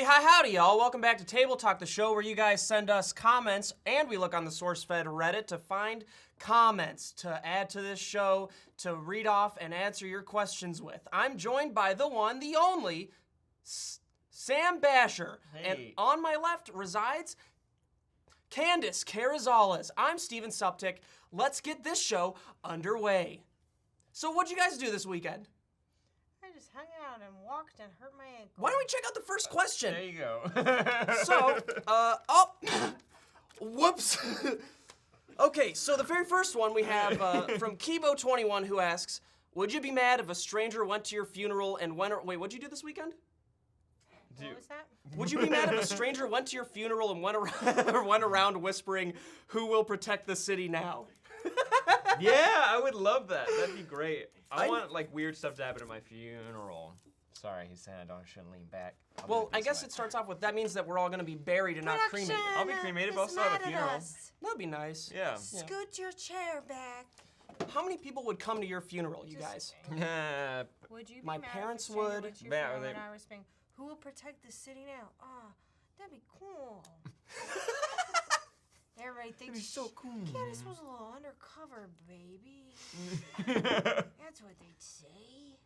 Howdy, y'all. Welcome back to Table Talk, the show where you guys send us comments, and we look on the SourceFed Reddit to find comments to add to this show, to read off and answer your questions with. I'm joined by the one, the only, Sam Basher. Hey. And on my left resides Candace Carazales. I'm Steven Suptic. Let's get this show underway. So what'd you guys do this weekend? I just hung out and walked and hurt my ankle. Why don't we check out the first question? There you go. Whoops. Okay, so the very first one we have from Kibo21 who asks, would you be mad if a stranger went to your funeral and went, wait, what'd you do this weekend? What was that? Would you be mad if a stranger went to your funeral and went around whispering, who will protect the city now? Yeah, I would love that. That'd be great. I want like weird stuff to happen at my funeral. Sorry, he's saying I shouldn't lean back. Well, I guess it starts off with, that means that we're all gonna be buried and not cremated. I'll be cremated, but I'll still have a funeral. That'd be nice. Yeah. Scoot your chair back. How many people would come to your funeral, you guys? Would you be My mad parents if a stranger would. went to your Mad, funeral they- and I was saying, who will protect the city now? Ah, that'd be cool. Everybody thinks so cool. Candace was a little undercover, baby. That's what they'd say.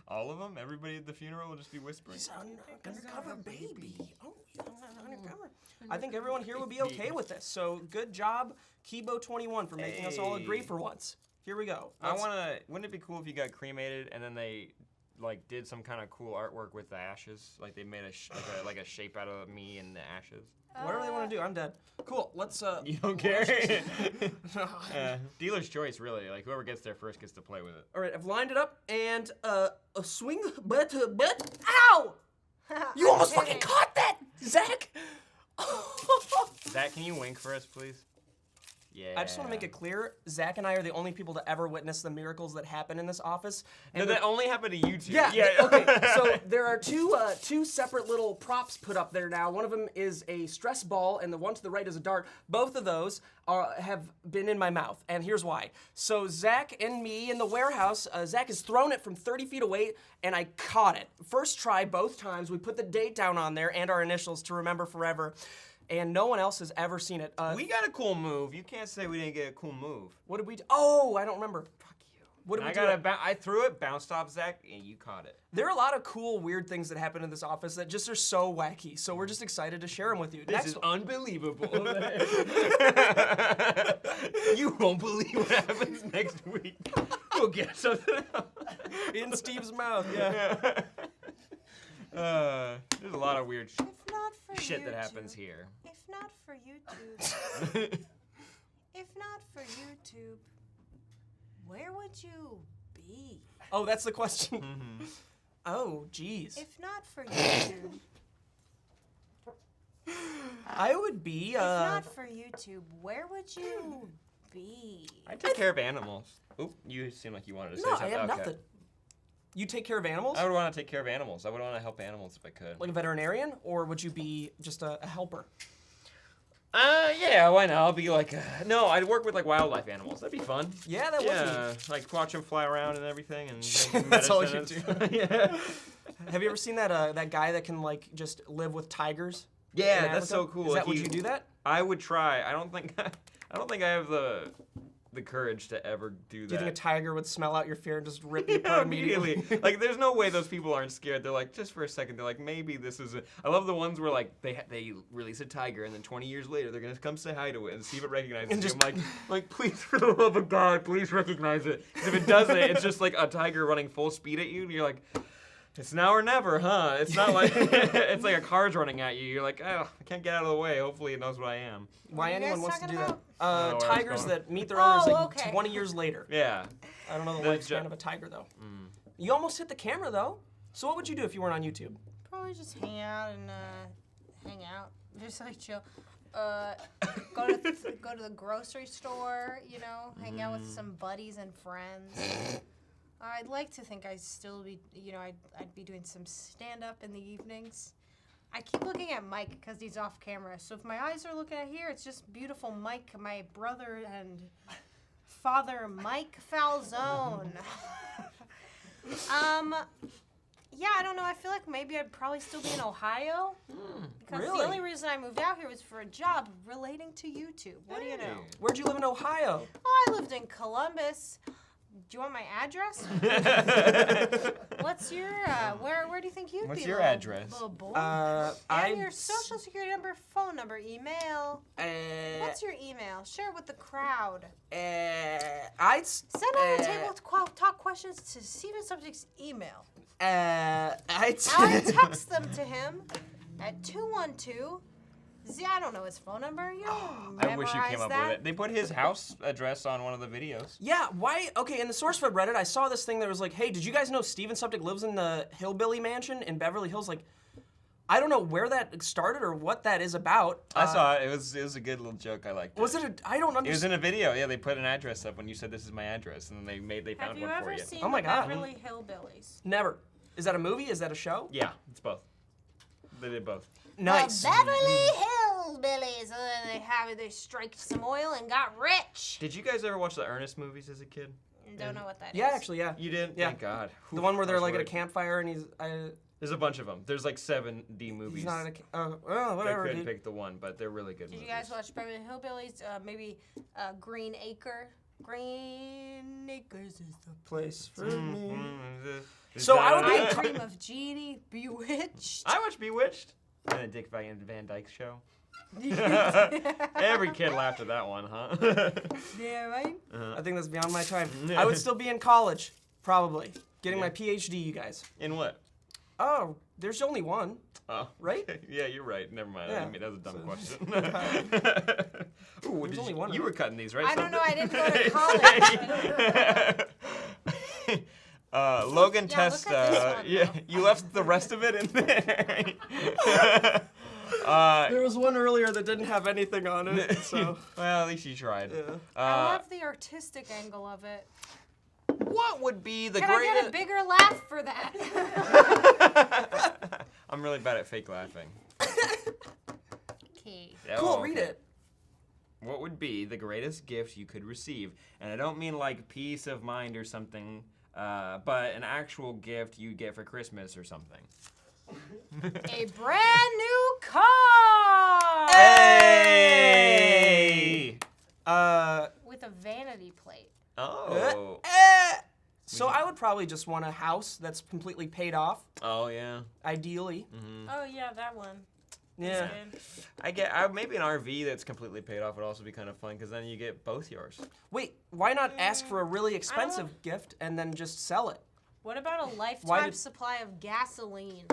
All of them? Everybody at the funeral will just be whispering. He's an undercover baby. Oh, he's undercover. I think everyone here would be okay with this. So good job, Kibo21, for making us all agree for once. Here we go. Wouldn't it be cool if you got cremated and then they like did some kind of cool artwork with the ashes? Like they made like a shape out of me and the ashes. Whatever they want to do, I'm dead. Cool. Let's. You don't care? Dealer's choice, really. Like whoever gets there first gets to play with it. All right, I've lined it up and a swing, but ow! You almost fucking caught that, Zach. Zach, can you wink for us, please? Yeah. I just want to make it clear, Zach and I are the only people to ever witness the miracles that happen in this office. No, that only happened to you two. Yeah. Okay. So there are two separate little props put up there now. One of them is a stress ball, and the one to the right is a dart. Both of those have been in my mouth, and here's why. So Zach and me in the warehouse, Zach has thrown it from 30 feet away, and I caught it. First try, both times. We put the date down on there and our initials to remember forever. And no one else has ever seen it. We got a cool move. You can't say we didn't get a cool move. What did we do? Oh, I don't remember. Fuck you. What did we do? I threw it, bounced off Zach, and you caught it. There are a lot of cool, weird things that happen in this office that just are so wacky. So we're just excited to share them with you. This is unbelievable. You won't believe what happens next week. We'll get something else. In Steve's mouth, yeah. There's a lot of weird If not for shit that YouTube, happens here. If not for YouTube, if not for YouTube, where would you be? Oh, that's the question. Oh, geez. If not for YouTube, I would be, if not for YouTube, where would you be? I take care of animals. Oop, you seem like you wanted to say No, I something. have Okay. nothing. You take care of animals? I would want to take care of animals. I would want to help animals if I could. Like a veterinarian? Or would you be just a helper? Yeah, why not? I'll be like, no, I'd work with like wildlife animals. That'd be fun. Yeah, that would Yeah, like watch them fly around and everything, and That's all you medicine. Yeah. Have you ever seen that guy that can like just live with tigers? Yeah, in that's so Africa? cool. Is that, Like, would you do that? I would try. I don't think I have the courage to ever do that. Do you think a tiger would smell out your fear and just rip you apart immediately? Like, there's no way those people aren't scared. They're like, just for a second, they're like, maybe this is I love the ones where, like, they release a tiger, and then 20 years later, they're going to come say hi to it and see if it recognizes And you. just- I'm like, please, for the love of God, please recognize it. 'Cause if it doesn't, it's just like a tiger running full speed at you, and you're like, it's now or never, huh? It's not like, it's like a car's running at you. You're like, oh, I can't get out of the way. Hopefully it knows what I am. Why What are you anyone guys wants to talking do that? about? I don't know where I was Tigers going. that meet their owners Oh, like okay. 20 years later. Yeah. I don't know the The lifespan ju- of a tiger though. You almost hit the camera though. So what would you do if you weren't on YouTube? Probably just hang out and hang out, just like chill. Go to the grocery store, you know, hang out with some buddies and friends. I'd like to think I'd still be, you know, I'd be doing some stand-up in the evenings. I keep looking at Mike because he's off camera. So if my eyes are looking at here, it's just beautiful Mike, my brother and father, Mike Falzone. Yeah, I don't know. I feel like maybe I'd probably still be in Ohio. Because Really? the only reason I moved out here was for a job relating to YouTube. What do you know? Where'd you live in Ohio? Oh, I lived in Columbus. Do you want my address? What's your, where do you think you'd What's be? your little- address? Little boy? I'm Your social security number, phone number, email. What's your email? Share it with the crowd. I'd Send on the table to talk questions to Steven Suptic's email. I'd I text them to him at 212. I don't know his phone number. You don't I wish you came memorize up that. with it. They put his house address on one of the videos. Yeah, why? Okay, in the SourceFed Reddit, I saw this thing that was like, hey, did you guys know Steven Suptic lives in the Hillbilly Mansion in Beverly Hills? Like, I don't know where that started or what that is about. I saw it. It was a good little joke. I liked it. Was it I don't understand. It was in a video. Yeah, they put an address up when you said this is my address, and then they Have found you one for ever you. seen Oh my the God. Beverly Hillbillies? Never. Is that a movie? Is that a show? Yeah, it's both. They did both. Nice. The Beverly Hillbillies. They striked some oil and got rich. Did you guys ever watch the Ernest movies as a kid? Don't know what that is. Yeah, actually, yeah. You did? Yeah. Thank God. The one where they're I was like at a worried. campfire and There's a bunch of them. There's like 7D movies. he's not at a whatever. I couldn't Dude. pick the one, but they're really good Did you movies. guys watch Beverly Hillbillies? Maybe Green Acre. Green Acres is the Place for Mm-hmm. me. Is So that I would on be it? a Dream of Jeannie, Bewitched. I watched Bewitched. And the Dick Van Dyke Show. Every kid laughed at that one, huh? Yeah, right? I think that's beyond my time. Yeah. I would still be in college, probably. Getting my PhD, you guys. In what? Oh, there's only one, Oh, right? yeah, you're right. Never mind. Yeah. I mean, that was a dumb question. Ooh, There's only one, you right? were cutting these, right? I don't know. I didn't go to college. Logan Yeah, Test. look at this one, Yeah, though. you left the rest of it in there. There was one earlier that didn't have anything on it, so. Well, at least you tried. Yeah. I love the artistic angle of it. What would be the Can I greatest? get a bigger laugh for that? I'm really bad at fake laughing. Okay. Cool, Oh, read okay. it. What would be the greatest gift you could receive? And I don't mean like peace of mind or something, but an actual gift you get for Christmas or something. A brand new car! Hey! With a vanity plate. Oh. So I would probably just want a house that's completely paid off, Oh yeah. ideally. Oh, yeah, that one. Yeah. Good. Maybe an RV that's completely paid off would also be kind of fun because then you get both yours. Wait, why not ask for a really expensive gift and then just sell it? What about a Why lifetime did- supply of gasoline?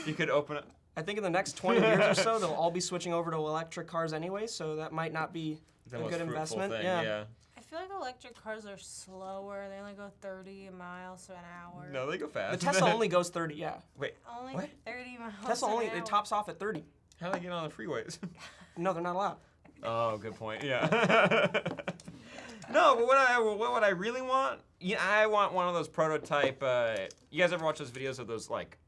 You could open it. I think in the next 20 years or so, they'll all be switching over to electric cars anyway, so that might not be The a most good fruitful investment. thing, Yeah. I feel like electric cars are slower. They only go 30 miles an hour. No, they go The fast. Tesla only goes 30, yeah. Wait, Only what? 30 miles Tesla an only, hour. it tops off at 30. How do they get on the freeways? No, they're not allowed. Oh, good point. Yeah. No, but what would I really want? Yeah, I want one of those prototype. You guys ever watch those videos of those like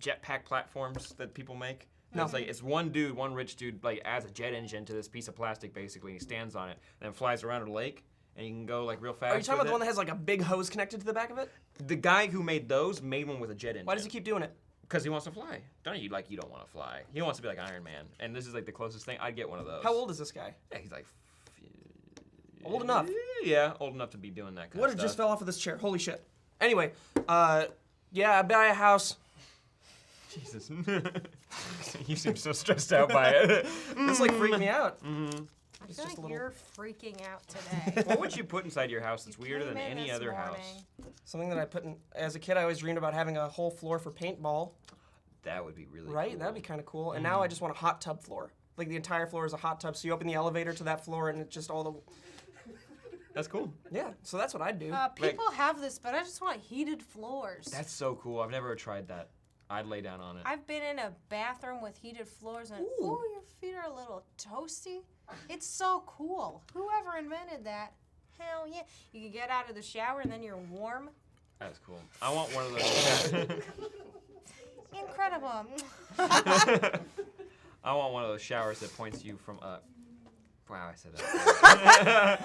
jetpack platforms that people make? No. It's like it's one dude, one rich dude, like adds a jet engine to this piece of plastic basically. And he stands on it and then flies around a lake, and you can go like real fast. Are you talking about with the one that it. has like a big hose connected to the back of it? The guy who made those made one with a jet engine. Why does he keep doing it? Because he wants to fly. Don't you like you don't want to fly? He wants to be like Iron Man, and this is like the closest thing. I'd get one of those. How old is this guy? Yeah, he's like. Old enough. Yeah, old enough to be doing that kind What of it stuff. just fell off of this chair? Holy shit. Anyway, yeah, I buy a house. Jesus. You seem so stressed out by it. This like freaked me out. I It's feel just a like little- you're freaking out today. What would you put inside your house that's You weirder than came in any this other house? morning. Something that I put in as a kid. I always dreamed about having a whole floor for paintball. That would be really Right? cool. That'd be kind of cool. And now I just want a hot tub floor. Like the entire floor is a hot tub, so you open the elevator to that floor, and it's just all the. That's cool. Yeah. So that's what I'd do. People have this, but I just want heated floors. That's so cool. I've never tried that. I'd lay down on it. I've been in a bathroom with heated floors, and Ooh. ooh, your feet are a little toasty. It's so cool. Whoever invented that? Hell yeah! You can get out of the shower and then you're warm. That's cool. I want one of those. Incredible. I want one of those showers that points you from Wow, I said that.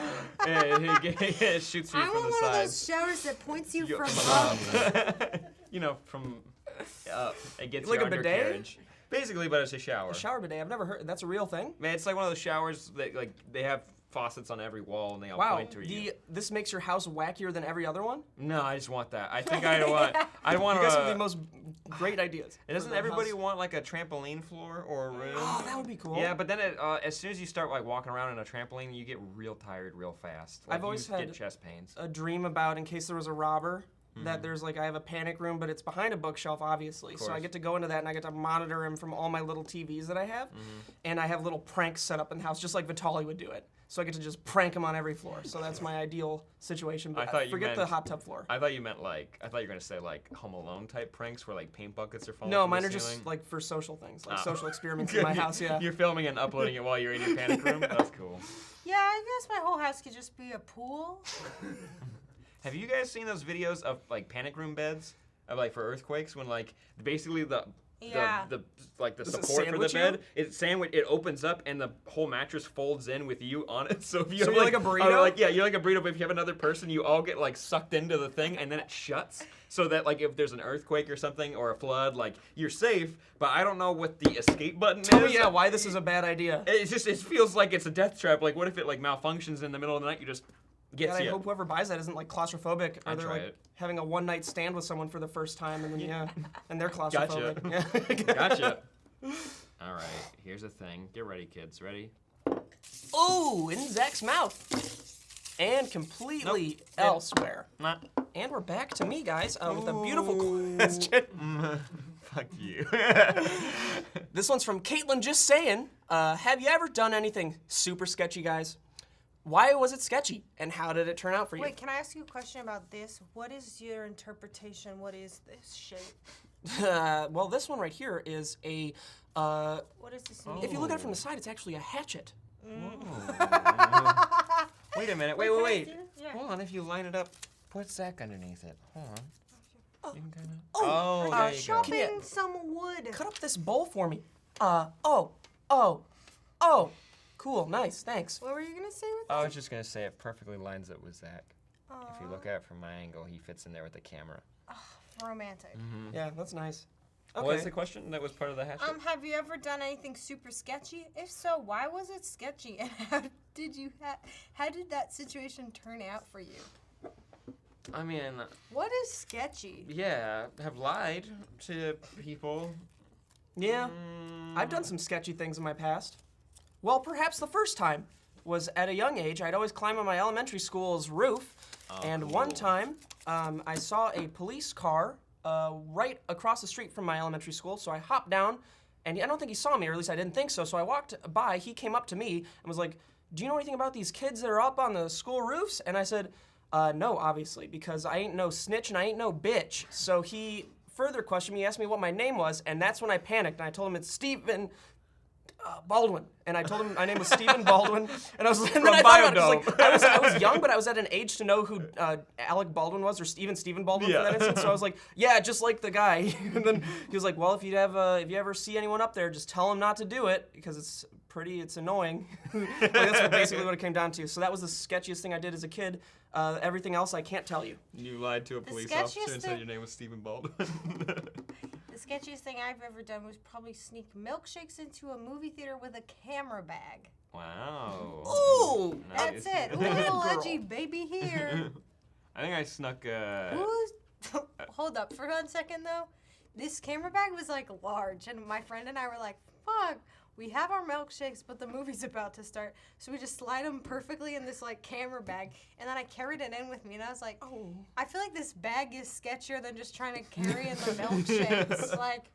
It shoots you I from want the one of sides. those showers that points you Yo- from up. You know, from it gets Like you a bidet? undercarriage. Basically, but it's a shower. A shower bidet. I've never heard. That's a real thing. Man, it's like one of those showers that like they have faucets on every wall and they all Wow. point to you. This makes your house wackier than every other one. No, I just want that. I think I want. I want. You guys have the most great ideas. And doesn't for the everybody house. want like a trampoline floor or a room? Oh, that would be cool. Yeah, but then as soon as you start like walking around in a trampoline, you get real tired real fast. Like, I've always you had get chest pains. a dream about in case there was a robber. That there's like I have a panic room, but it's behind a bookshelf, obviously. So I course. get to go into that and I get to monitor him from all my little TVs that I have, and I have little pranks set up in the house, just like Vitaly would do it. So I get to just prank him on every floor. So that's my ideal situation. But I thought you forget the meant- hot tub floor. I thought you meant like I thought you were gonna say like Home Alone type pranks where like paint buckets are falling. No, from mine the are just ceiling. like for social things, like Oh. social experiments in my house. Yeah. You're filming and uploading it while you're in your panic room. That's cool. Yeah, I guess my whole house could just be a pool. Have you guys seen those videos of like panic room beds of like for earthquakes when like basically the Yeah. the like the Does it support for the sandwich you? bed it opens up and the whole mattress folds in with you on it. So if you So have you're like a burrito? yeah, you're like a burrito, but if you have another person, you all get like sucked into the thing and then it shuts so that like if there's an earthquake or something or a flood, like you're safe. But I don't know what the escape button Tell is. me, yeah, why this is a bad idea. It feels like it's a death trap. Like what if it like malfunctions in the middle of the night? You just gets God, I you. hope whoever buys that isn't like claustrophobic, or I'd they're try like it. having a one-night stand with someone for the first time, and then and they're claustrophobic. Yeah. Gotcha. All right, here's the thing. Get ready, kids. Ready? Ooh, in Zach's mouth, and completely elsewhere. Not. And we're back to me, guys, with a beautiful question. Fuck you. This one's from Caitlin. Just saying, have you ever done anything super sketchy, guys? Why was it sketchy, and how did it turn out for you? Wait, can I ask you a question about this? What is your interpretation? What is this shape? Well, this one right here is a. What does this mean? If you look at it from the side, it's actually a hatchet. Wait a minute. Wait. Can I do it? Yeah. Hold on. If you line it up, put Zach underneath it. Hold on. You can kinda... Oh, there you go. Chopping some wood. Cut up this bowl for me. Oh. Cool, nice, thanks. What were you gonna say with I that? was just gonna say it perfectly lines up with Zach. If you look at it from my angle, he fits in there with the camera. Romantic. Yeah, that's nice. Okay. What was the question that was part of the hashtag? Have you ever done anything super sketchy? If so, why was it sketchy, and how did that situation turn out for you? I mean, What is sketchy? yeah, have lied to people. Yeah, I've done some sketchy things in my past. Well, perhaps the first time was at a young age. I'd always climb on my elementary school's roof, and one time I saw a police car right across the street from my elementary school, so I hopped down, and I don't think he saw me, or at least I didn't think so, so I walked by, he came up to me and was like, do you know anything about these kids that are up on the school roofs? And I said, no, obviously, because I ain't no snitch and I ain't no bitch. So he further questioned me, asked me what my name was, and that's when I panicked, and I told him it's Stephen Baldwin, and I told him my name was Stephen Baldwin, and I was and then I thought about it, 'cause, like, I was young, but I was at an age to know who Alec Baldwin was, or Stephen Baldwin for that instance. So I was like, yeah, just like the guy. And then he was like, well, if you ever see anyone up there, just tell him not to do it because it's annoying. Like, that's basically what it came down to. So that was the sketchiest thing I did as a kid. Everything else I can't tell you. You lied to a police sketchiest officer and said thing- your name was Stephen Baldwin. The sketchiest thing I've ever done was probably sneak milkshakes into a movie theater with a camera bag. Wow. Ooh, Nice. That's it. Ooh, Bad little girl. edgy baby here. I think I snuck. Who's? Hold up for 1 second though. This camera bag was like large, and my friend and I were like, "Fuck, we have our milkshakes, but the movie's about to start." So we just slide them perfectly in this like camera bag, and then I carried it in with me, and I was like, Oh. I feel like this bag is sketchier than just trying to carry in the milkshakes. Like,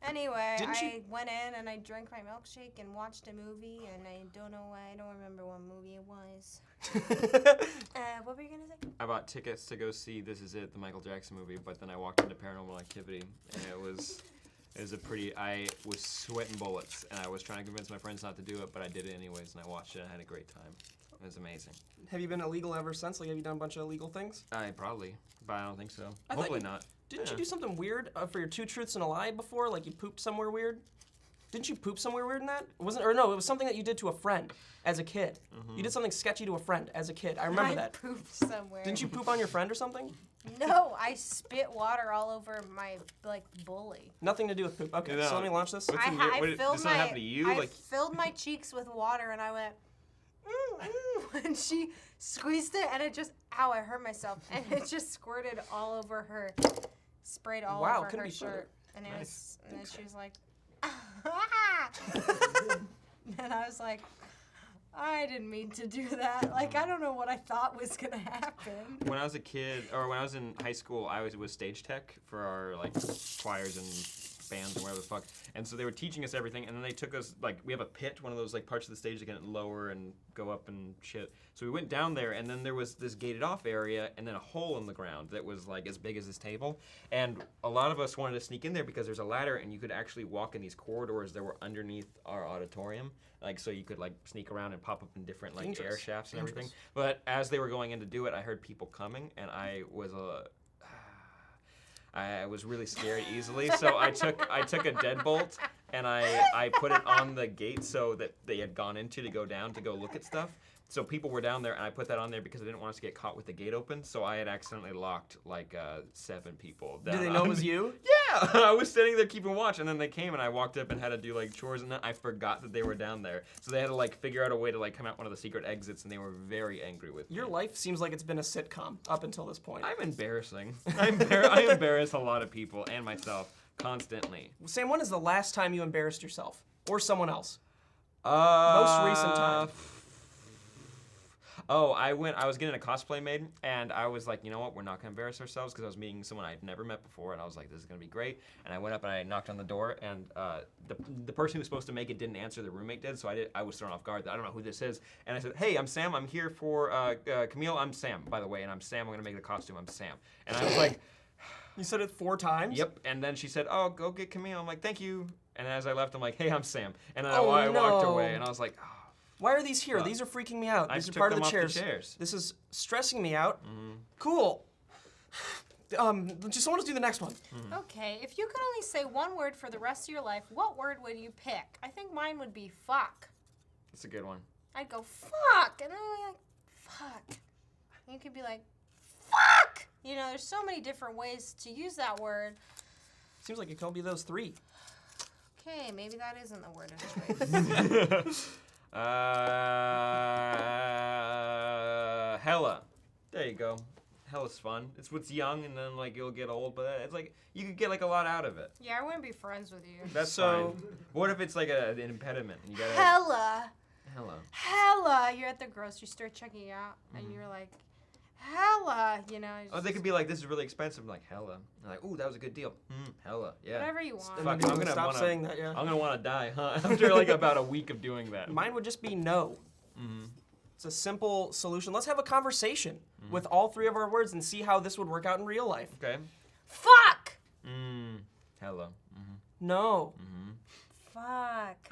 anyway, Didn't you- I went in and I drank my milkshake and watched a movie, and I don't know why, I don't remember what movie it was. What were you gonna say? I bought tickets to go see This Is It, the Michael Jackson movie, but then I walked into Paranormal Activity, and it was I was sweating bullets, and I was trying to convince my friends not to do it, but I did it anyways, and I watched it, and I had a great time. It was amazing. Have you been illegal ever since? Like, have you done a bunch of illegal things? I probably, but I don't think so. I thought Hopefully you- not. Didn't Yeah. you do something weird for your 2 truths and a lie before? Like you pooped somewhere weird? Didn't you poop somewhere weird in that? It was something that you did to a friend as a kid. You did something sketchy to a friend as a kid. I remember that. I pooped somewhere. Didn't you poop on your friend or something? No, I spit water all over my bully. Nothing to do with poop. Okay, No. so let me launch this. What's in your- did something happen to you? I Like- filled my cheeks with water and I went, and she squeezed it and it just, ow, I hurt myself. And it just squirted all over her, sprayed all Wow, over couldn't her be further. shirt. And it Nice. was, and then she was like, and I was like, I didn't mean to do that. Like, I don't know what I thought was gonna happen. When I was a kid, or when I was in high school, I was stage tech for our like choirs and bands and whatever the fuck. And so they were teaching us everything, and then they took us, like, we have a pit, one of those like parts of the stage that can lower and go up and shit. So we went down there, and then there was this gated off area, and then a hole in the ground that was like as big as this table. And a lot of us wanted to sneak in there because there's a ladder, and you could actually walk in these corridors that were underneath our auditorium. Like, so you could like sneak around and pop up in different like air Dangerous. shafts and everything. But as they were going in to do it, I heard people coming, and I was really scared easily, so I took a deadbolt and I put it on the gate so that they had gone into to go down to go look at stuff. So people were down there, and I put that on there because I didn't want us to get caught with the gate open. So I had accidentally locked like 7 people. Did they know it was you? Yeah, I was sitting there keeping watch, and then they came, and I walked up and had to do like chores, and then I forgot that they were down there. So they had to like figure out a way to like come out one of the secret exits, and they were very angry with me. Your life seems like it's been a sitcom up until this point. I'm embarrassing. I embarrass a lot of people and myself constantly. Sam, when is the last time you embarrassed yourself or someone else? Most recent time. Oh, I was getting a cosplay made, and I was like, you know what, we're not gonna embarrass ourselves, because I was meeting someone I'd never met before, and I was like, this is gonna be great. And I went up and I knocked on the door, and the person who was supposed to make it didn't answer. The roommate did, so I was thrown off guard. I don't know who this is. And I said, hey, I'm Sam. I'm here for Camille. I'm Sam, by the way, and I'm Sam. I'm gonna make the costume. I'm Sam. And I was like, You said it 4 times? yep. And then she said, oh, go get Camille. I'm like, thank you. And as I left, I'm like, hey, I'm Sam. And then Oh, I walked no. away, and I was like, oh. Why are these here? Fuck. These are freaking me out. I These are took part of them the off the chairs. chairs. This is stressing me out. Cool. Just someone else do the next one. Okay, if you could only say one word for the rest of your life, what word would you pick? I think mine would be fuck. That's a good one. I'd go fuck, and then I'd be like, fuck. And you could be like, fuck! You know, there's so many different ways to use that word. Seems like it could all be those 3. Okay, maybe that isn't the word of choice. Hella. There you go. Hella's fun. It's what's young, and then like you'll get old, but it's like you could get like a lot out of it. Yeah, I wouldn't be friends with you. That's So- fine. What if it's like an impediment? And you gotta. Hella. Hella. You're at the grocery store checking out, and you're like, hella, you know. Oh, they could be like, this is really expensive. I'm like, hella. They're like, ooh, that was a good deal. Hella. Yeah. Whatever you want. Fuck, Maybe I'm we'll gonna stop wanna- saying that, yeah. I'm gonna want to die, huh? After like about a week of doing that. Mine would just be no. It's a simple solution. Let's have a conversation with all 3 of our words and see how this would work out in real life. Okay. Fuck! Hella. No. Fuck.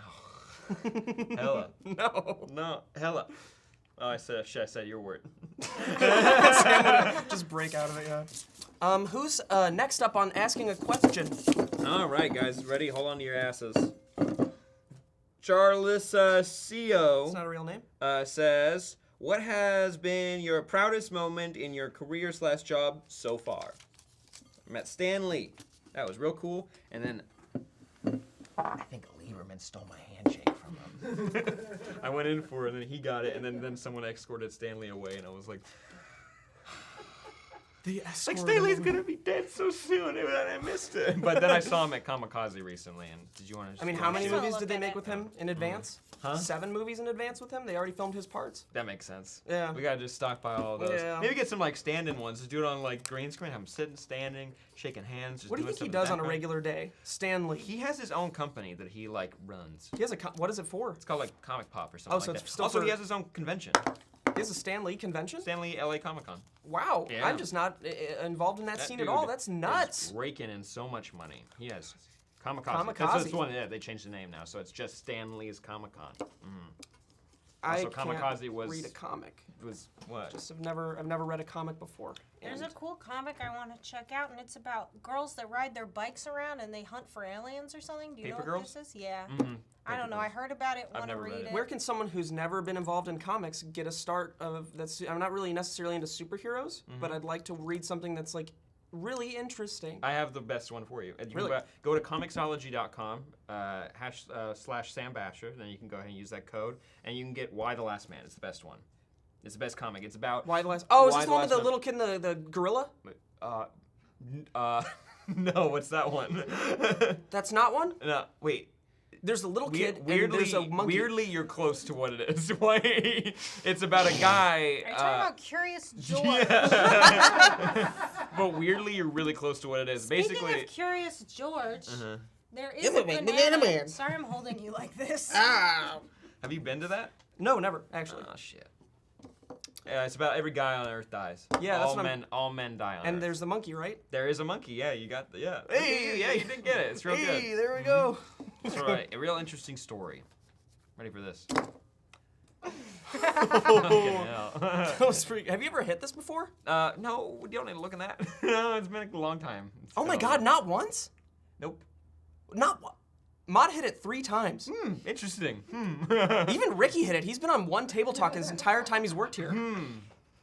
Hella. No. No. Hella. Oh, I said your word. Just break out of it, yeah. Who's next up on asking a question? All right, guys, ready? Hold on to your asses. Charles Co. It's not a real name. Says, what has been your proudest moment in your career/job so far? I met Stan Lee. That was real cool. And then I think Lieberman stole my handshake from him. I went in for it, and then he got it, and then someone escorted Stan Lee away, and I was like, like Stanley's gonna be dead so soon, and I missed it. But then I saw him at Kamikaze recently, and did you want to? I mean, how many just wanna movies look did they at make it. with him in advance? Huh? 7 movies in advance with him? They already filmed his parts? That makes sense. Yeah. We gotta just stockpile all those. Yeah. Maybe get some like stand-in ones. Just do it on like green screen. Have him sitting, standing, shaking hands. Just What do you doing think he stuff in does the on a background. regular day? Stan Lee. He has his own company that he like runs. He has a, what is it for? It's called like Comic Pop or something Oh, so like it's that. still Also, for- he has his own convention. He has a Stan Lee convention? Stanley LA Comic Con. Wow. Yeah. I'm just not involved in that scene at dude all. That's is nuts. raking in so much money. He has Kamikaze. Kamikaze. That's the one. Yeah, they changed the name now, so it's just Stan Lee's Comic Con. Also, I Kamikaze can't was read a comic. was what? Just I've never read a comic before. There's And a cool comic I want to check out, and it's about girls that ride their bikes around and they hunt for aliens or something. Do you know Paper what Girls? this is? Yeah. Mm-hmm. I don't know. I heard about it. Want to never read read it. it? where can someone who's never been involved in comics get a start of that's? I'm not really necessarily into superheroes, but I'd like to read something that's like really interesting. I have the best one for you. And you Really? can go to comicsology.com / Sam Basher. Then you can go ahead and use that code, and you can get Why the Last Man. It's the best one. It's the best comic. It's about Why the last? Oh, is Why this the the one with Last the Man. little kid, and the gorilla? No, what's that one? That's not one. No, wait. There's a little kid, and Weirdly, there's a monkey. weirdly, you're close to what it is. It's about a guy. Are you talking about Curious George? Yeah. But weirdly, you're really close to what it is. Speaking Basically, of Curious George, there is Give a me banana. man. Sorry, I'm holding you like this. Ah. have you been to that? No, never actually. Oh shit. Yeah, it's about every guy on Earth dies. Yeah, that's all what men. All men die on And Earth. there's the monkey, right? There is a monkey. Yeah, you got the yeah. Hey! yeah, you did get it. It's real Hey, good. there we go. It's right. A real interesting story. Ready for this? That was pretty. Have you ever hit this before? No, you don't need to look at that. No, it's been a long time. Oh my God, not once? Nope. Not one. Mod hit it 3 times. Interesting. Even Ricky hit it. He's been on one table talk his entire time he's worked here.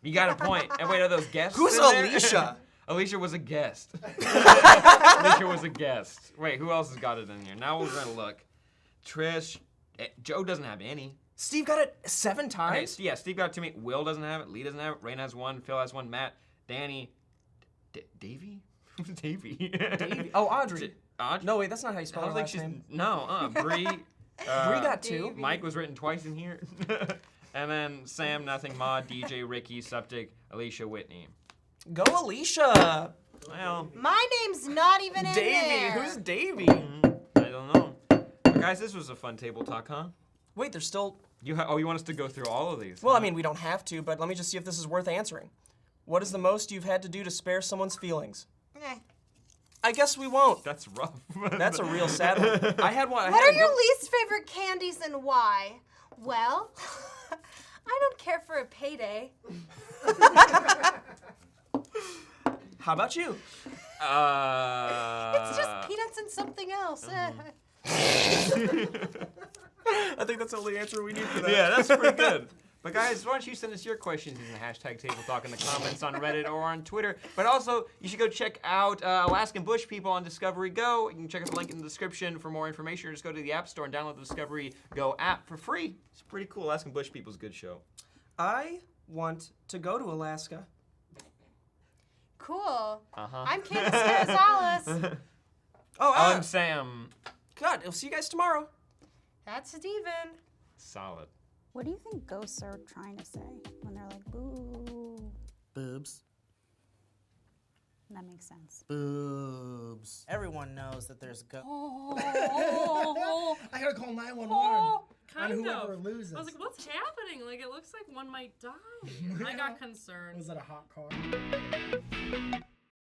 You got a point. And wait, are those guests? Who's in there? Alicia? Alicia was a guest. Alicia was a guest. Wait, who else has got it in here? Now we're gonna look. Trish. Joe doesn't have any. Steve got it 7 Okay, times? yeah, Steve got it to me. Will doesn't have it. Lee doesn't have it. Rain has 1. Phil has 1. Matt. Danny. Davey? Who's Davey? Davey. Oh, Audrey. Audrey? No, wait, that's not how you I spell her don't think last she's. name. No, Bree. Bree got 2. Davey. Mike was written twice in here. And then Sam, Nothing, Maud, DJ, Ricky, Suptic, Alicia, Whitney. Go Alicia. Well, My name's not even in Davey. there. Who's Davey? I don't know. But guys, this was a fun table talk, huh? Wait, there's still. You want us to go through all of these? Well, huh? I mean, we don't have to, but let me just see if this is worth answering. What is the most you've had to do to spare someone's feelings? Eh. I guess we won't. That's rough. That's a real sad one. I had one. I What had are a your good- least favorite candies and why? Well, I don't care for a payday. How about you? It's just peanuts and something else. I think that's the only answer we need for that. Yeah, that's pretty good. But guys, why don't you send us your questions using hashtag Table Talk in the comments on Reddit or on Twitter. But also, you should go check out Alaskan Bush People on Discovery Go. You can check out the link in the description for more information, or just go to the App Store and download the Discovery Go app for free. It's pretty cool. Alaskan Bush People's a good show. I want to go to Alaska. Cool. Uh-huh. I'm Candace Gonzalez. Oh, I'm Sam. God, I'll see you guys tomorrow. That's Steven. Solid. What do you think ghosts are trying to say when they're like, boo? Boobs. That makes sense. Boobs. Everyone knows that there's a ghost. Oh, I gotta call 911 oh, on kind whoever of. loses. I was like, what's happening? Like, it looks like one might die. I got concerned. Was that a hot car?